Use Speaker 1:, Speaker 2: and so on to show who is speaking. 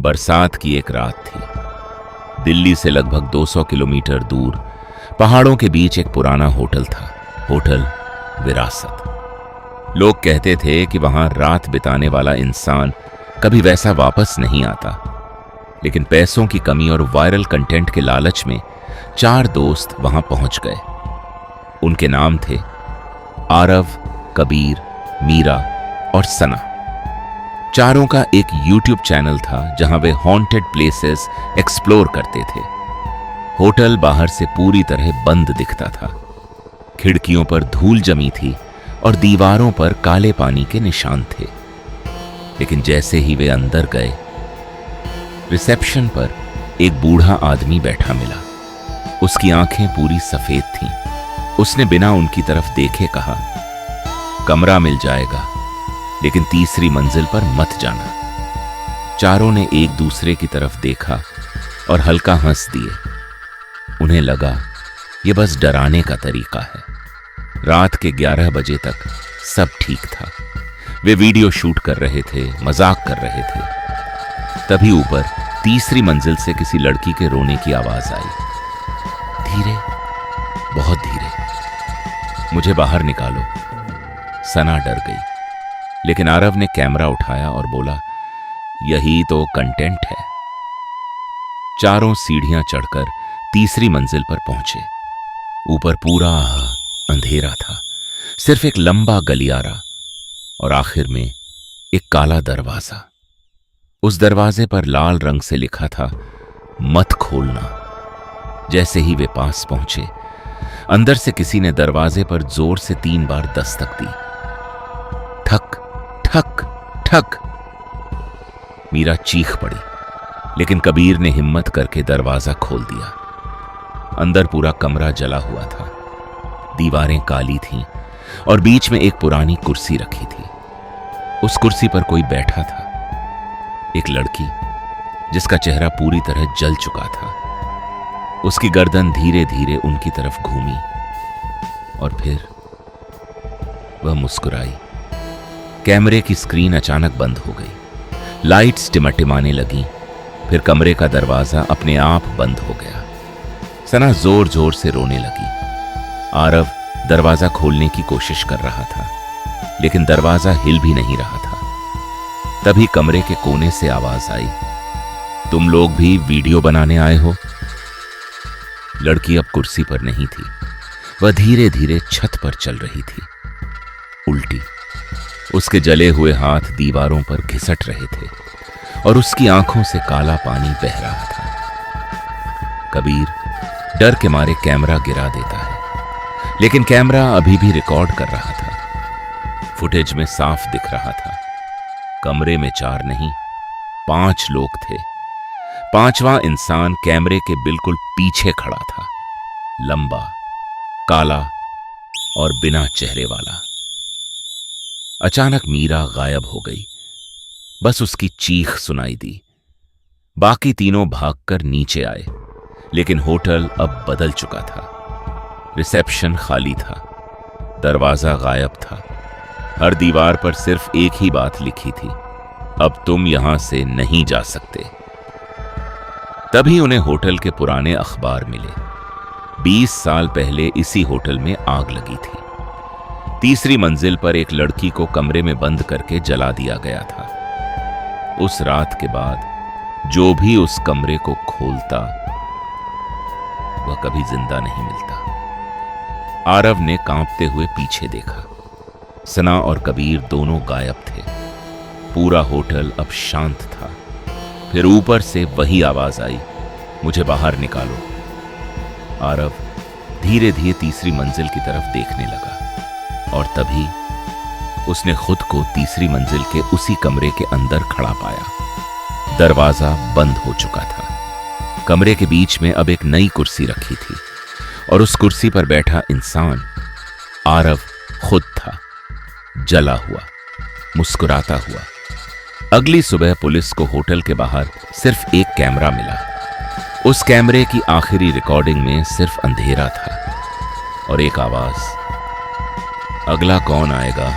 Speaker 1: बरसात की एक रात थी। दिल्ली से लगभग 200 किलोमीटर दूर पहाड़ों के बीच एक पुराना होटल था, होटल विरासत। लोग कहते थे कि वहां रात बिताने वाला इंसान कभी वैसा वापस नहीं आता। लेकिन पैसों की कमी और वायरल कंटेंट के लालच में 4 दोस्त वहां पहुंच गए। उनके नाम थे आरव, कबीर, मीरा और सना। चारों का एक यूट्यूब चैनल था जहां वे हॉन्टेड प्लेसेस एक्सप्लोर करते थे। होटल बाहर से पूरी तरह बंद दिखता था। खिड़कियों पर धूल जमी थी और दीवारों पर काले पानी के निशान थे। लेकिन जैसे ही वे अंदर गए, रिसेप्शन पर एक बूढ़ा आदमी बैठा मिला। उसकी आंखें पूरी सफेद थीं। उसने बिना उनकी तरफ देखे कहा, कमरा मिल जाएगा, लेकिन तीसरी मंजिल पर मत जाना। चारों ने एक दूसरे की तरफ देखा और हल्का हंस दिए। उन्हें लगा यह बस डराने का तरीका है। रात के 11 बजे तक सब ठीक था। वे वीडियो शूट कर रहे थे, मजाक कर रहे थे। तभी ऊपर तीसरी मंजिल से किसी लड़की के रोने की आवाज आई। धीरे, बहुत धीरे, मुझे बाहर निकालो। सना डर गई, लेकिन आरव ने कैमरा उठाया और बोला, यही तो कंटेंट है। चारों सीढ़ियां चढ़कर तीसरी मंजिल पर पहुंचे। ऊपर पूरा अंधेरा था, सिर्फ एक लंबा गलियारा और आखिर में एक काला दरवाजा। उस दरवाजे पर लाल रंग से लिखा था, मत खोलना। जैसे ही वे पास पहुंचे, अंदर से किसी ने दरवाजे पर जोर से 3 बार दस्तक दी। ठक ठक ठक। मीरा चीख पड़ी, लेकिन कबीर ने हिम्मत करके दरवाजा खोल दिया। अंदर पूरा कमरा जला हुआ था। दीवारें काली थीं और बीच में एक पुरानी कुर्सी रखी थी। उस कुर्सी पर कोई बैठा था, एक लड़की जिसका चेहरा पूरी तरह जल चुका था। उसकी गर्दन धीरे धीरे उनकी तरफ घूमी और फिर वह मुस्कुराई। कैमरे की स्क्रीन अचानक बंद हो गई। लाइट्स टिमटिमाने लगीं। फिर कमरे का दरवाजा अपने आप बंद हो गया। सना जोर जोर से रोने लगी। आरव दरवाजा खोलने की कोशिश कर रहा था, लेकिन दरवाजा हिल भी नहीं रहा था। तभी कमरे के कोने से आवाज आई, तुम लोग भी वीडियो बनाने आए हो? लड़की अब कुर्सी पर नहीं थी। वह धीरे धीरे छत पर चल रही थी, उल्टी। उसके जले हुए हाथ दीवारों पर घिसट रहे थे और उसकी आंखों से काला पानी बह रहा था। कबीर डर के मारे कैमरा गिरा देता है, लेकिन कैमरा अभी भी रिकॉर्ड कर रहा था। फुटेज में साफ दिख रहा था, कमरे में 4 नहीं 5 लोग थे। 5वां इंसान कैमरे के बिल्कुल पीछे खड़ा था, लंबा, काला और बिना चेहरे वाला। अचानक मीरा गायब हो गई। बस उसकी चीख सुनाई दी। बाकी तीनों भागकर नीचे आए, लेकिन होटल अब बदल चुका था। रिसेप्शन खाली था, दरवाजा गायब था। हर दीवार पर सिर्फ एक ही बात लिखी थी, अब तुम यहां से नहीं जा सकते। तभी उन्हें होटल के पुराने अखबार मिले। 20 साल पहले इसी होटल में आग लगी थी। तीसरी मंजिल पर एक लड़की को कमरे में बंद करके जला दिया गया था। उस रात के बाद जो भी उस कमरे को खोलता, वह कभी जिंदा नहीं मिलता। आरव ने कांपते हुए पीछे देखा। सना और कबीर दोनों गायब थे। पूरा होटल अब शांत था। फिर ऊपर से वही आवाज आई, मुझे बाहर निकालो। आरव धीरे धीरे तीसरी मंजिल की तरफ देखने लगा और तभी उसने खुद को तीसरी मंजिल के उसी कमरे के अंदर खड़ा पाया। दरवाजा बंद हो चुका था। कमरे के बीच में अब एक नई कुर्सी रखी थी और उस कुर्सी पर बैठा इंसान आरव खुद था, जला हुआ, मुस्कुराता हुआ। अगली सुबह पुलिस को होटल के बाहर सिर्फ एक कैमरा मिला। उस कैमरे की आखिरी रिकॉर्डिंग में सिर्फ अंधेरा था और एक आवाज, अगला कौन आएगा?